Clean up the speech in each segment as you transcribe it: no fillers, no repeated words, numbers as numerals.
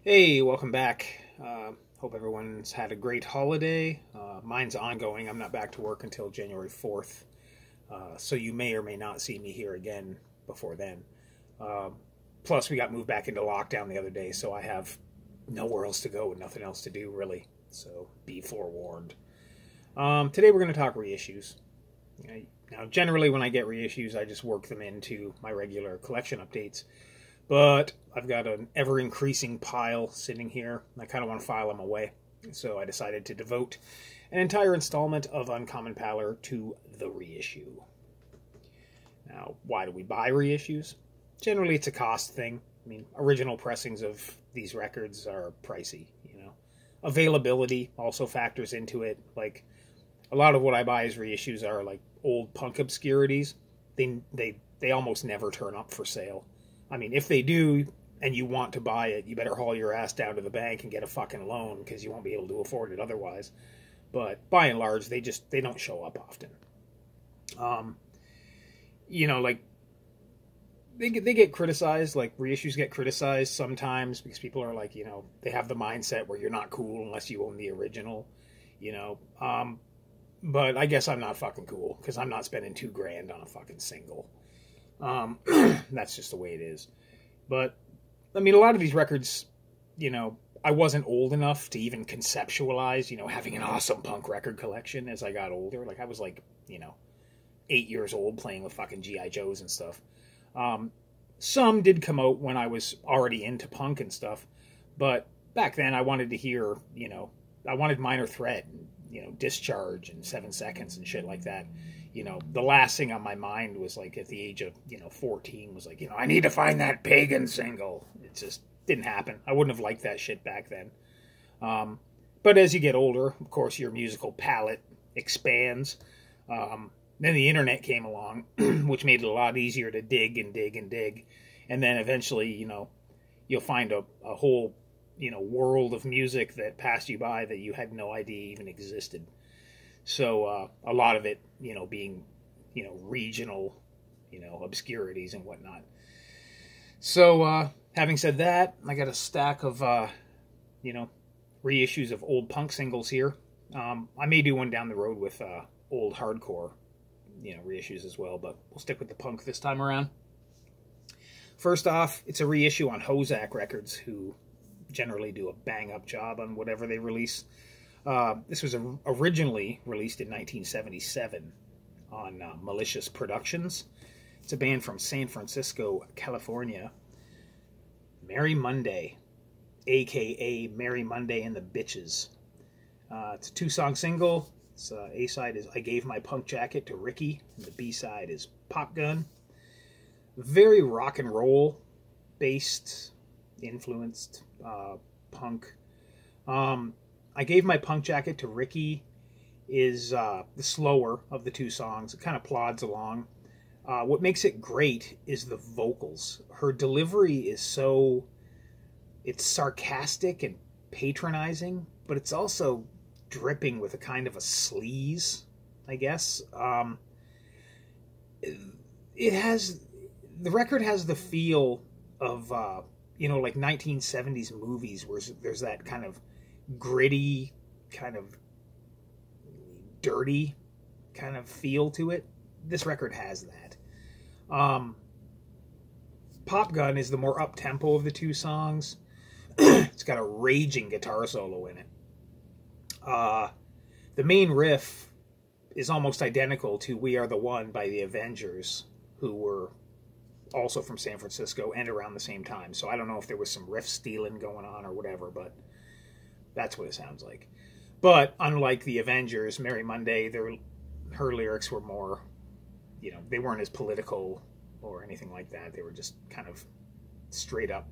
Hey, welcome back. Hope everyone's had a great holiday. Mine's ongoing. I'm not back to work until January 4th, so you may or may not see me here again before then. Plus, we got moved back into lockdown the other day, so I have nowhere else to go and nothing else to do, really. So be forewarned. Today we're going to talk reissues. Now, generally when I get reissues, I just work them into my regular collection updates. But I've got an ever-increasing pile sitting here. I kind of want to file them away. So I decided to devote an entire installment of Uncommon Pallor to the reissue. Now, why do we buy reissues? Generally, it's a cost thing. I mean, original pressings of these records are pricey, you know. Availability also factors into it. Like, a lot of what I buy as reissues are, like, old punk obscurities. They almost never turn up for sale. I mean, if they do, and you want to buy it, you better haul your ass down to the bank and get a fucking loan, because you won't be able to afford it otherwise. But by and large, they don't show up often. You know, like, they get criticized, like, reissues get criticized sometimes, because people are like, you know, they have the mindset where you're not cool unless you own the original, you know. But I guess I'm not fucking cool, because I'm not spending $2,000 on a fucking single. That's just the way it is. But, I mean, a lot of these records, you know, I wasn't old enough to even conceptualize, you know, having an awesome punk record collection as I got older. Like, I was like, you know, 8 years old playing with fucking G.I. Joes and stuff. Some did come out when I was already into punk and stuff. But back then I wanted to hear, you know, I wanted Minor Threat and, you know, Discharge and 7 Seconds and shit like that. You know, the last thing on my mind was, like, at the age of, you know, 14, was like, you know, I need to find that Pagan single. It just didn't happen. I wouldn't have liked that shit back then. But as you get older, of course, your musical palette expands. Then the internet came along, which made it a lot easier to dig and dig and dig. And then eventually, you know, you'll find a whole, you know, world of music that passed you by that you had no idea even existed. So a lot of it, you know, being, you know, regional, you know, obscurities and whatnot. So having said that, I got a stack of, you know, reissues of old punk singles here. I may do one down the road with old hardcore, you know, reissues as well, but we'll stick with the punk this time around. First off, it's a reissue on Hozak Records, who generally do a bang-up job on whatever they release. This was originally released in 1977 on Malicious Productions. It's a band from San Francisco, California. Merry Monday, a.k.a. Merry Monday and the Bitches. It's a 2-song single. Its A-side is I Gave My Punk Jacket to Rickie, and the B-side is Pop Gun. Very rock and roll based, influenced punk. I Gave My Punk Jacket to Rickie is the slower of the 2 songs. It kind of plods along. What makes it great is the vocals. Her delivery is so... it's sarcastic and patronizing, but it's also dripping with a kind of a sleaze, I guess. It has... the record has the feel of, you know, like 1970s movies where there's that kind of gritty, kind of dirty kind of feel to it. This record has that. Pop Gun is the more up-tempo of the 2 songs. It's got a raging guitar solo in it. The main riff is almost identical to We Are the One by the Avengers, who were also from San Francisco and around the same time. So I don't know if there was some riff stealing going on or whatever, but that's what it sounds like. But unlike the Avengers, Merry Monday, her lyrics were more, you know, they weren't as political or anything like that. They were just kind of straight up,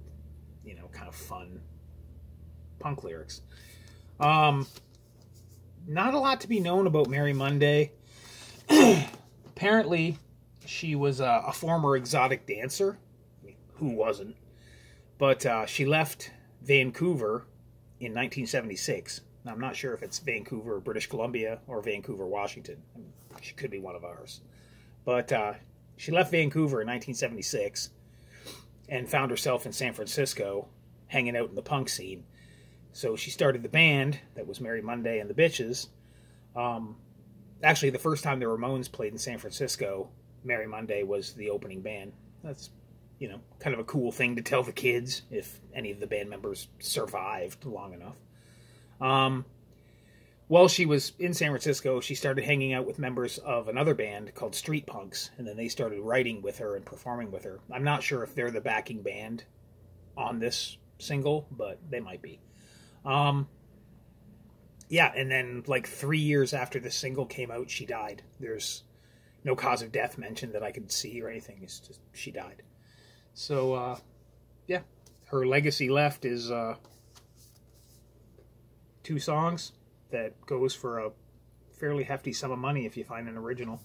you know, kind of fun punk lyrics. Not a lot to be known about Merry Monday. Apparently, she was a former exotic dancer. I mean, who wasn't? But she left Vancouver in 1976. Now, I'm not sure if it's Vancouver, British Columbia, or Vancouver, Washington. I mean, she could be one of ours. But she left Vancouver in 1976 and found herself in San Francisco hanging out in the punk scene. So she started the band that was Merry Monday and the Bitches. Actually, the first time the Ramones played in San Francisco, Merry Monday was the opening band. That's, you know, kind of a cool thing to tell the kids if any of the band members survived long enough. While she was in San Francisco, she started hanging out with members of another band called Street Punks, and then they started writing with her and performing with her. I'm not sure if they're the backing band on this single, but they might be. Yeah, and then like 3 years after the single came out, she died. There's no cause of death mentioned that I could see or anything. It's just she died. So, yeah, her legacy left is 2 songs that goes for a fairly hefty sum of money if you find an original.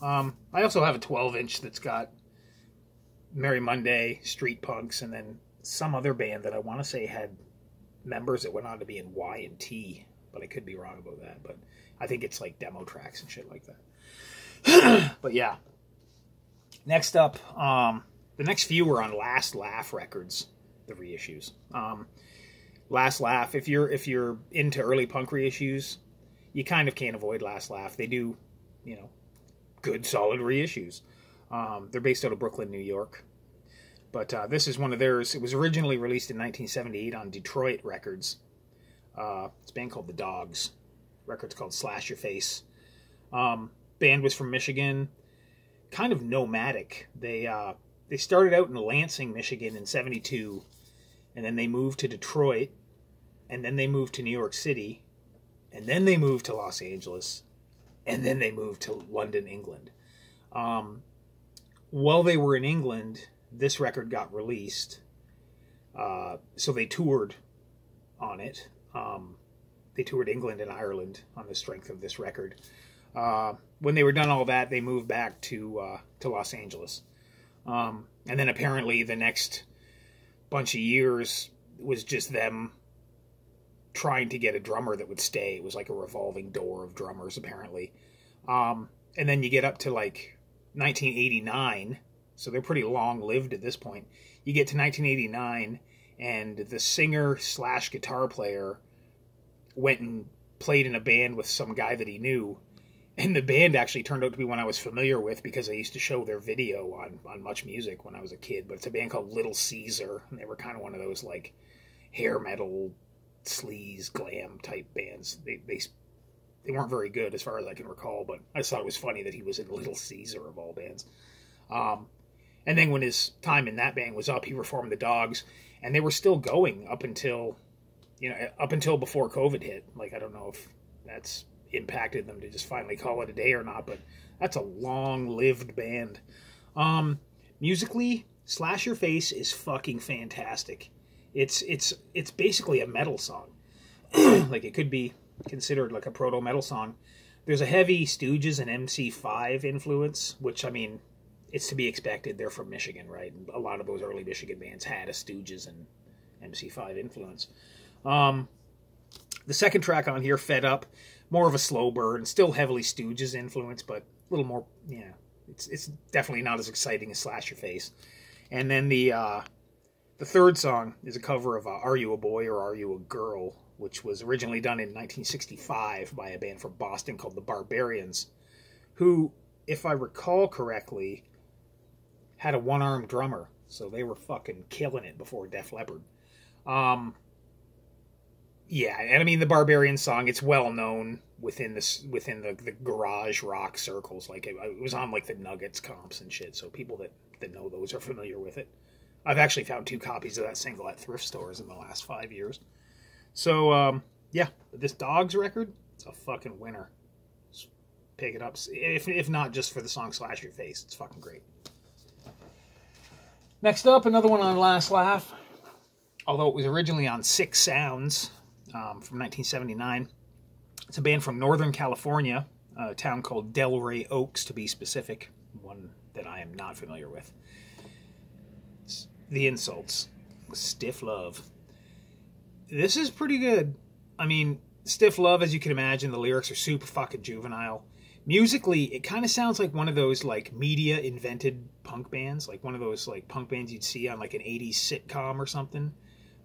I also have a 12-inch that's got Merry Monday, Street Punks, and then some other band that I want to say had members that went on to be in Y&T, but I could be wrong about that. But I think it's like demo tracks and shit like that. But yeah. Next up, the next few were on Last Laugh Records, the reissues. Last Laugh, if you're into early punk reissues, you kind of can't avoid Last Laugh. They do, you know, good solid reissues. They're based out of Brooklyn, New York. But this is one of theirs. It was originally released in 1978 on Detroit Records. It's a band called The Dogs. Record's called Slash Your Face. Band was from Michigan. Kind of nomadic. They started out in Lansing, Michigan in 72. And then they moved to Detroit. And then they moved to New York City. And then they moved to Los Angeles. And then they moved to London, England. While they were in England, this record got released. So they toured on it. They toured England and Ireland on the strength of this record. When they were done all that, they moved back to Los Angeles. And then apparently the next bunch of years was just them trying to get a drummer that would stay. It was like a revolving door of drummers, apparently. And then you get up to like 1989, so they're pretty long-lived at this point. You get to 1989, and the singer/guitar player went and played in a band with some guy that he knew. And the band actually turned out to be one I was familiar with because I used to show their video on Much Music when I was a kid. But it's a band called Little Caesar, and they were kind of one of those like hair metal, sleaze, glam type bands. They weren't very good as far as I can recall, but I just thought it was funny that he was in Little Caesar of all bands. And then when his time in that band was up, he reformed the Dogs, and they were still going up until before COVID hit. Like, I don't know if that's impacted them to just finally call it a day or not, but that's a long-lived band. Musically, Slash Your Face is fucking fantastic. It's basically a metal song. Like, it could be considered like a proto-metal song. There's a heavy Stooges and MC5 influence, which, I mean, it's to be expected. They're from Michigan, right? And a lot of those early Michigan bands had a Stooges and MC5 influence. The second track on here, Fed Up, more of a slow burn, still heavily Stooges influence, but a little more, yeah, it's definitely not as exciting as Slash Your Face. And then the third song is a cover of Are You a Boy or Are You a Girl, which was originally done in 1965 by a band from Boston called the Barbarians, who, if I recall correctly, had a one-armed drummer, so they were fucking killing it before Def Leppard. Yeah, and I mean, the Barbarian song, it's well known within the garage rock circles. Like, it was on, like, the Nuggets comps and shit, so people that know those are familiar with it. I've actually found 2 copies of that single at thrift stores in the last 5 years. So, yeah, this Dogs record, it's a fucking winner. Just pick it up, if not just for the song Slash Your Face. It's fucking great. Next up, another one on Last Laugh, although it was originally on Six Sounds, from 1979. It's a band from Northern California, a town called Delray Oaks, to be specific, one that I am not familiar with. It's The Insults, Stiff Love. This is pretty good. I mean, Stiff Love, as you can imagine, the lyrics are super fucking juvenile. Musically, it kind of sounds like one of those, like, media-invented punk bands, like one of those, like, punk bands you'd see on, like, an 80s sitcom or something.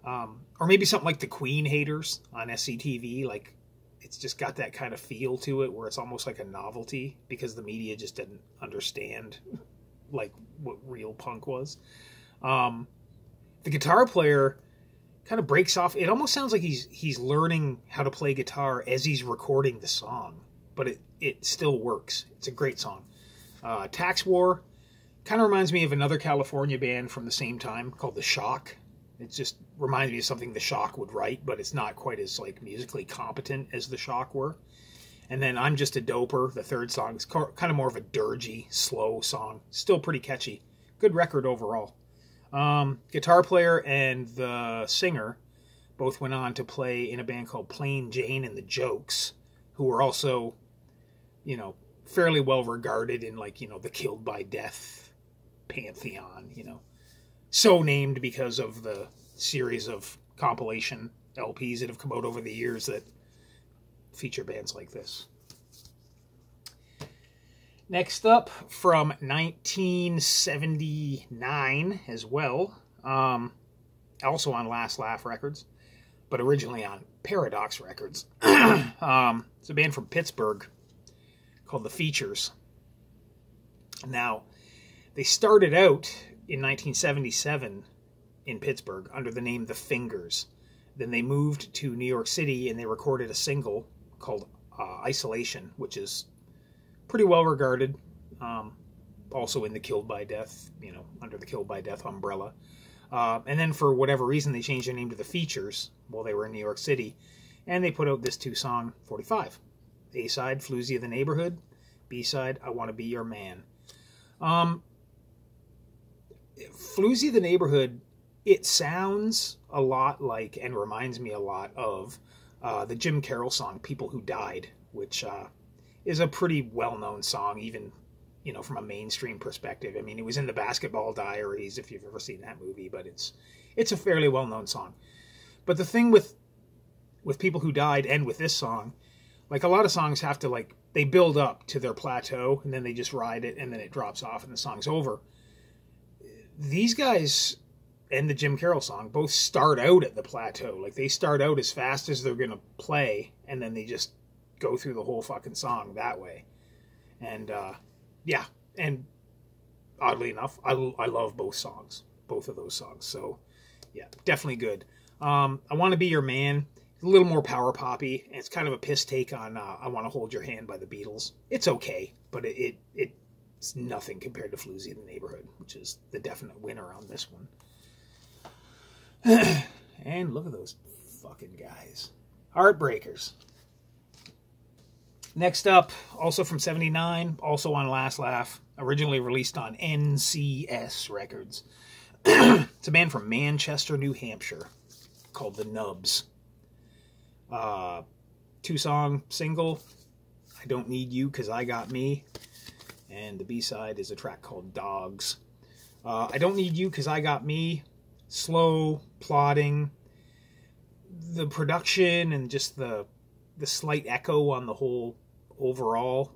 Or maybe something like the Queen Haters on SCTV. Like, it's just got that kind of feel to it where it's almost like a novelty because the media just didn't understand like what real punk was. The guitar player kind of breaks off. It almost sounds like he's learning how to play guitar as he's recording the song, but it still works. It's a great song. Tax War kind of reminds me of another California band from the same time called The Shock. It just reminds me of something The Shock would write, but it's not quite as like musically competent as The Shock were. And then I'm Just a Doper, the third song, is kind of more of a dirgy, slow song. Still pretty catchy. Good record overall. Guitar player and the singer both went on to play in a band called Plain Jane and the Jokes, who were also, you know, fairly well regarded in, like, you know, the Killed by Death pantheon, you know. So named because of the series of compilation LPs that have come out over the years that feature bands like this. Next up, from 1979 as well, also on Last Laugh Records, but originally on Paradox Records. It's a band from Pittsburgh called The Features. Now, they started out in 1977 in Pittsburgh under the name The Fingers. Then they moved to New York City and they recorded a single called Isolation, which is pretty well regarded, also in the Killed by Death, you know, under the Killed by Death umbrella. And then for whatever reason, they changed their name to The Features while they were in New York City, and they put out this two-song 45. A-side, Floozie of the Neighborhood. B-side, I Want to Be Your Man. Floozie of the Neighborhood, it sounds a lot like, and reminds me a lot of, the Jim Carroll song, People Who Died, which is a pretty well-known song, even, you know, from a mainstream perspective. I mean, it was in the Basketball Diaries, if you've ever seen that movie, but it's a fairly well-known song. But the thing with People Who Died and with this song, like, a lot of songs have to, like, they build up to their plateau, and then they just ride it, and then it drops off, and the song's over. These guys and the Jim Carroll song both start out at the plateau. Like, they start out as fast as they're going to play, and then they just go through the whole fucking song that way. And, yeah. And oddly enough, I love both songs. Both of those songs. So, yeah, definitely good. I Want to Be Your Man. A little more power poppy. And it's kind of a piss take on I Want to Hold Your Hand by the Beatles. It's okay, but it's nothing compared to Floozie in the Neighborhood, which is the definite winner on this one. And look at those fucking guys. Heartbreakers. Next up, also from 79, also on Last Laugh, originally released on NCS Records. It's a band from Manchester, New Hampshire, called the Nubs. Two-song single, I Don't Need You 'Cause I Got Me, and the B-side is a track called Dogs. I Don't Need You 'Cause I Got Me, slow, plodding, the production and just the slight echo on the whole overall,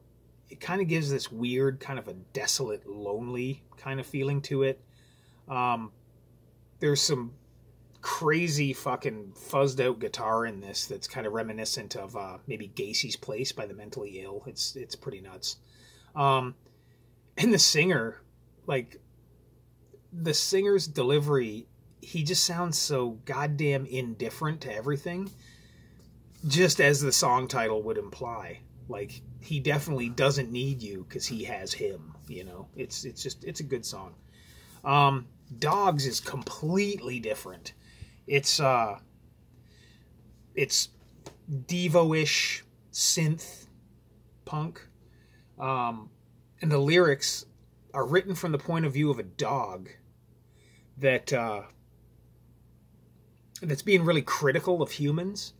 it kind of gives this weird kind of a desolate, lonely kind of feeling to it. There's some crazy fucking fuzzed out guitar in this that's kind of reminiscent of maybe Gacy's Place by the Mentally Ill. It's pretty nuts. And the singer, like, the singer's delivery, he just sounds so goddamn indifferent to everything, just as the song title would imply. Like, he definitely doesn't need you because he has him, you know. It's a good song. Dogs is completely different. It's Devo-ish synth punk. And the lyrics are written from the point of view of a dog that's being really critical of humans,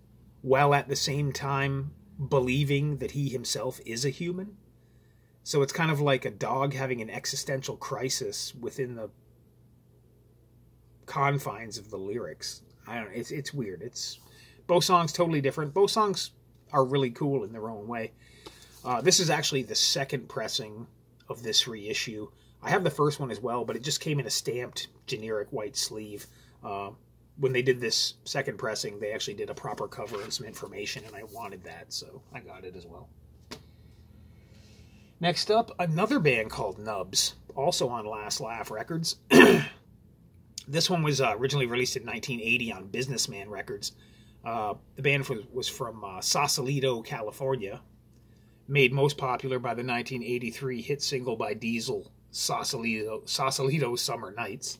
while at the same time believing that he himself is a human. So it's kind of like a dog having an existential crisis within the confines of the lyrics. I don't know. It's weird. It's both songs totally different. Both songs are really cool in their own way. This is actually the second pressing of this reissue. I have the first one as well, but it just came in a stamped generic white sleeve. when they did this second pressing, they actually did a proper cover and some information, and I wanted that, so I got it as well. Next up, another band called Nubs, also on Last Laugh Records. This one was originally released in 1980 on Businessman Records. The band was from Sausalito, California, made most popular by the 1983 hit single by Diesel, Sausalito Summer Nights.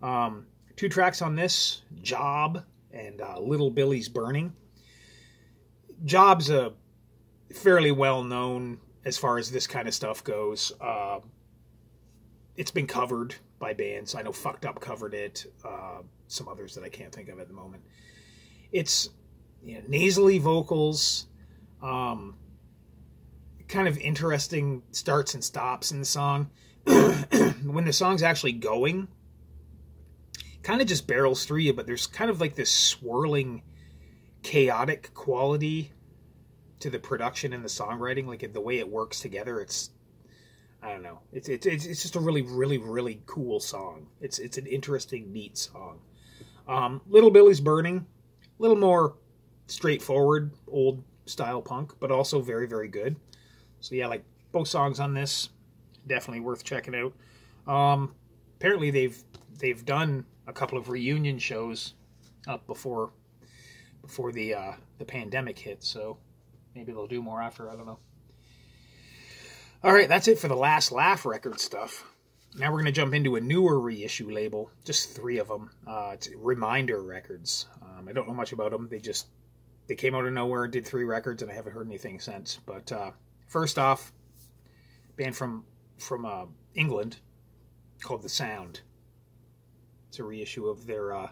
2 tracks on this, Job and Little Billy's Burning. Job's a fairly well-known as far as this kind of stuff goes. It's been covered by bands. I know Fucked Up covered it. Some others that I can't think of at the moment. It's nasally vocals, kind of interesting starts and stops in the song. When the song's actually going, kind of just barrels through you, but there's kind of like this swirling, chaotic quality to the production and the songwriting, like the way it works together. It's, I don't know, it's just a really, really, really cool song. It's an interesting, neat song. Little Billy's Burning, a little more straightforward, old style punk, but also very, very good. So yeah, like both songs on this, definitely worth checking out. Apparently they've done a couple of reunion shows up before the pandemic hit, so maybe they'll do more after, I don't know. All right, that's it for the Last Laugh record stuff. Now we're going to jump into a newer reissue label, just 3 of them. It's Reminder Records. I don't know much about them. They came out of nowhere and did 3 records, and I haven't heard anything since. But first off, band from England called The Sound. It's a reissue of their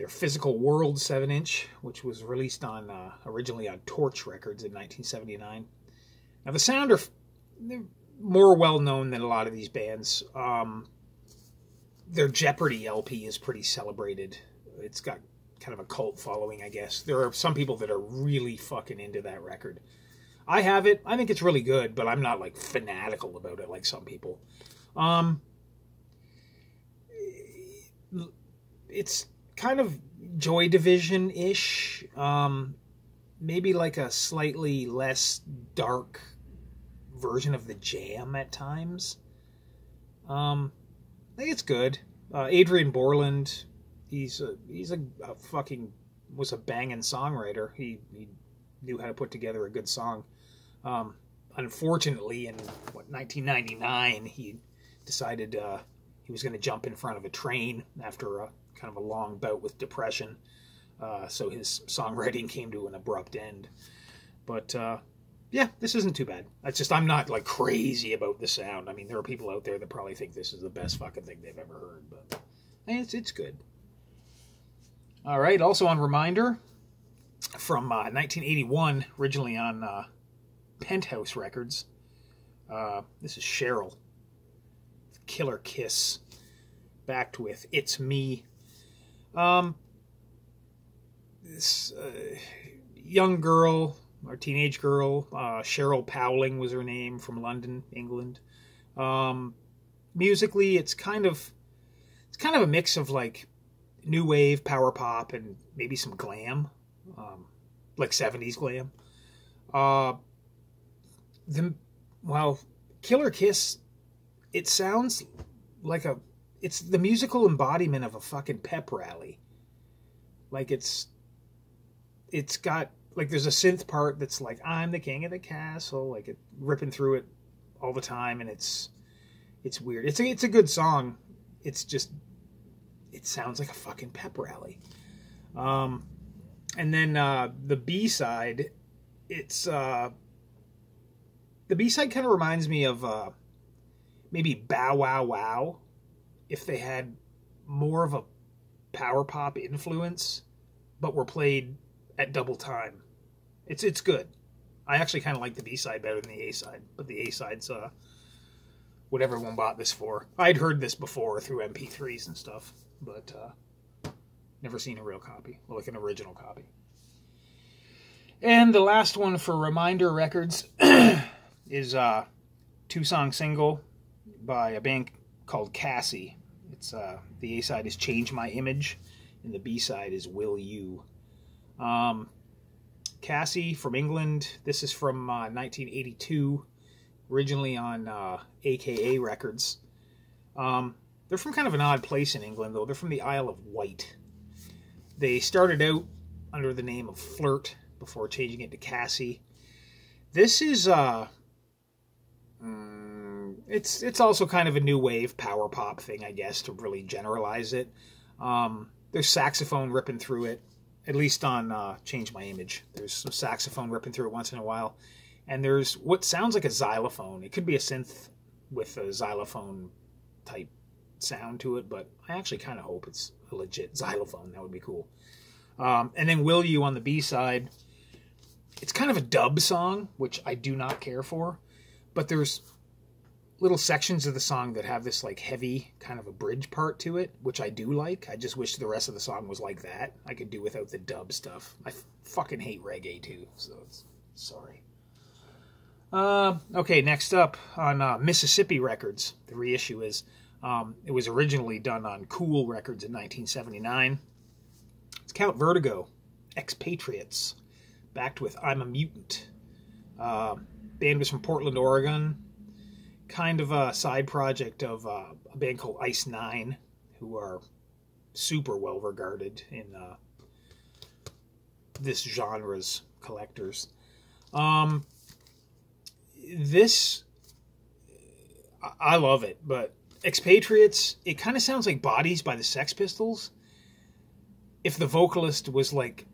Physical World 7-inch, which was released on originally on Torch Records in 1979. Now, The Sound they're more well-known than a lot of these bands. Their Jeopardy LP is pretty celebrated. It's got kind of a cult following, I guess. There are some people that are really fucking into that record. I have it. I think it's really good, but I'm not, like, fanatical about it like some people. It's kind of Joy Division-ish. Maybe like a slightly less dark version of the Jam at times. I think it's good. Adrian Borland, was a banging songwriter. He knew how to put together a good song. Unfortunately, in 1999, he decided he was going to jump in front of a train after a kind of a long bout with depression. So his songwriting came to an abrupt end. But yeah, this isn't too bad. It's just I'm not like crazy about the Sound. I mean, there are people out there that probably think this is the best fucking thing they've ever heard, but it's good. All right, also on Reminder from 1981, originally on Penthouse Records. This is Cheryl, Killer Kiss, backed with It's Me. This young girl, or teenage girl, Cheryl Powling was her name, from London, England. Musically, it's kind of a mix of like new wave, power pop, and maybe some glam, like 70s glam. Killer Kiss, it sounds like it's the musical embodiment of a fucking pep rally. Like it's got, like, there's a synth part that's like, I'm the king of the castle, like it ripping through it all the time, and it's weird. It's a good song. It's just, it sounds like a fucking pep rally. And then the B-side, the B-side kind of reminds me of maybe Bow Wow Wow, if they had more of a power pop influence, but were played at double time. It's good. I actually kind of like the B-side better than the A-side, but the A-side's what everyone bought this for. I'd heard this before through MP3s and stuff, but never seen a real copy, like an original copy. And the last one for Reminder Records is a 2-song single by a band called Cassie. It's the A-side is Change My Image. and the B-side is Will You. Cassie from England. This is from 1982, originally on AKA Records. They're from kind of an odd place in England, though. They're from the Isle of Wight. They started out under the name of Flirt before changing it to Cassie. This is it's also kind of a new wave power pop thing, I guess, to really generalize it. There's saxophone ripping through it, at least on Change My Image. There's some saxophone ripping through it once in a while. And there's what sounds like a xylophone. It could be a synth with a xylophone type sound to it, but I actually kind of hope it's a legit xylophone. That would be cool. And then Will You on the B-side. It's kind of a dub song, which I do not care for, but there's little sections of the song that have this like heavy kind of a bridge part to it, which I do like. I just wish the rest of the song was like that. I could do without the dub stuff. I fucking hate reggae too, so sorry. Okay, next up on Mississippi Records, the reissue is, it was originally done on Cool Records in 1979. It's Count Vertigo, X-Patriots, backed with I'm a Mutant. Band was from Portland, Oregon. Kind of a side project of a band called Ice Nine, who are super well regarded in this genre's collectors. This, I love it, but X-Patriots, it kind of sounds like Bodies by the Sex Pistols if the vocalist was like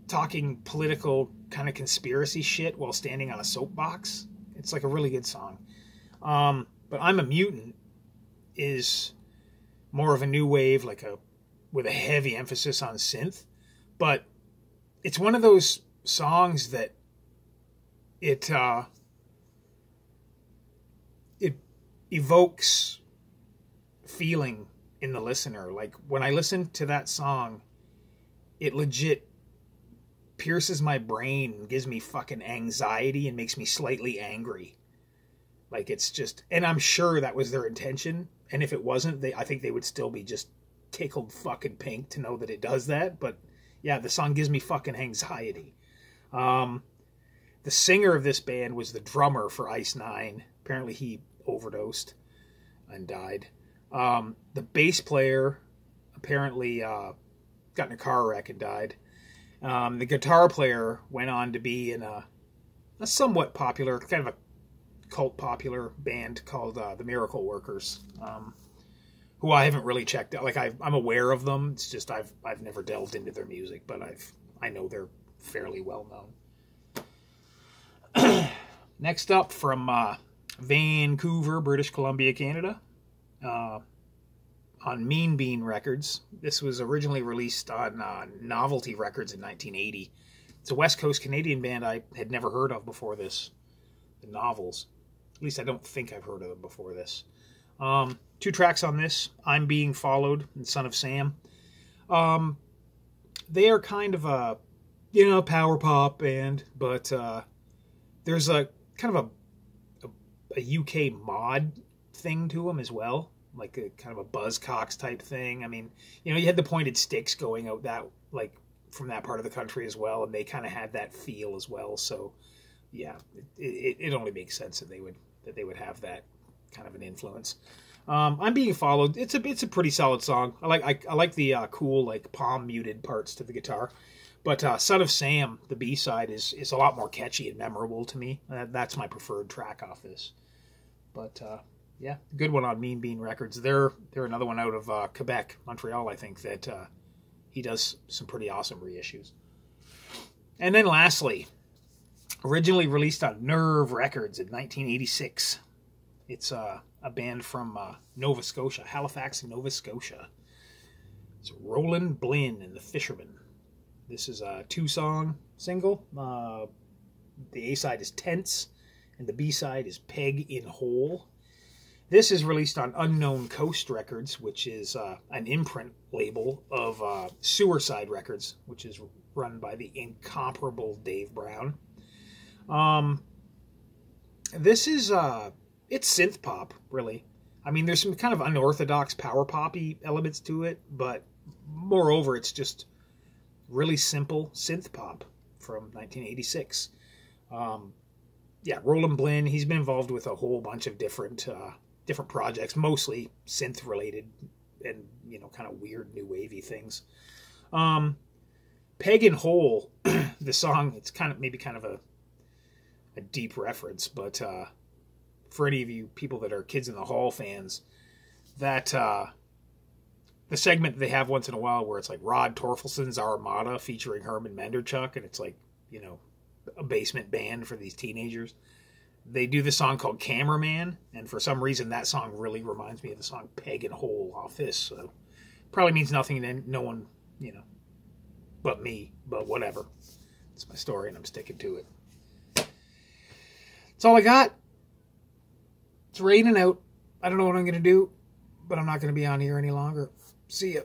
talking political kind of conspiracy shit while standing on a soapbox. It's like a really good song. But I'm a Mutant is more of a new wave, with a heavy emphasis on synth. But it's one of those songs that it evokes feeling in the listener. Like when I listen to that song, it legit pierces my brain and gives me fucking anxiety and makes me slightly angry. Like it's just, and I'm sure that was their intention. And if it wasn't, I think they would still be just tickled fucking pink to know that it does that. But yeah, the song gives me fucking anxiety. The singer of this band was the drummer for Ice Nine. Apparently he overdosed and died. The bass player apparently got in a car wreck and died. The guitar player went on to be in a somewhat popular, kind of a cult popular band called the Miracle Workers, who I haven't really checked out. Like I'm aware of them. It's just I've never delved into their music, but I know they're fairly well known. Next up from Vancouver, British Columbia, Canada, on Mean Bean Records. This was originally released on Novelty Records in 1980. It's a West Coast Canadian band I had never heard of before this. The Novels. At least I don't think I've heard of them before this. 2 tracks on this. I'm Being Followed and Son of Sam. They are kind of a, power pop band, but there's a kind of a UK mod thing to them as well. Like a kind of a Buzzcocks type thing. I mean, you had the Pointed Sticks going out that, like, from that part of the country as well, and they kind of had that feel as well. So, yeah, it only makes sense that they would have that kind of an influence. I'm Being Followed. It's a pretty solid song. I like the cool, like, palm muted parts to the guitar. But Son of Sam, the B-side, is a lot more catchy and memorable to me. That's my preferred track off this. But yeah, good one on Mean Bean Records. They're another one out of Quebec, Montreal, I think, that he does some pretty awesome reissues. And then lastly, originally released on Nerve Records in 1986. It's a band from Nova Scotia, Halifax, Nova Scotia. It's Roland, Blinn, and the Fishermen. This is a 2-song single. The A-side is Tense, and the B-side is Peg in Hole. This is released on Unknown Coast Records, which is an imprint label of Suicide Records, which is run by the incomparable Dave Brown. This is, it's synth pop, really. I mean, there's some kind of unorthodox power poppy elements to it, but moreover, it's just really simple synth pop from 1986. Yeah, Roland Blinn, he's been involved with a whole bunch of different projects, mostly synth related and, you know, kind of weird new wavy things. Peg and Hole, the song, it's maybe kind of a deep reference, but for any of you people that are Kids in the Hall fans, that the segment they have once in a while where it's like Rod Torfelson's Armada featuring Herman Menderchuk, and it's like, you know, a basement band for these teenagers. They do this song called Cameraman, and for some reason that song really reminds me of the song Peg and Hole off this, so probably means nothing to no one, you know, but me, but whatever. It's my story and I'm sticking to it. That's all I got. It's raining out. I don't know what I'm going to do, but I'm not going to be on here any longer. See ya.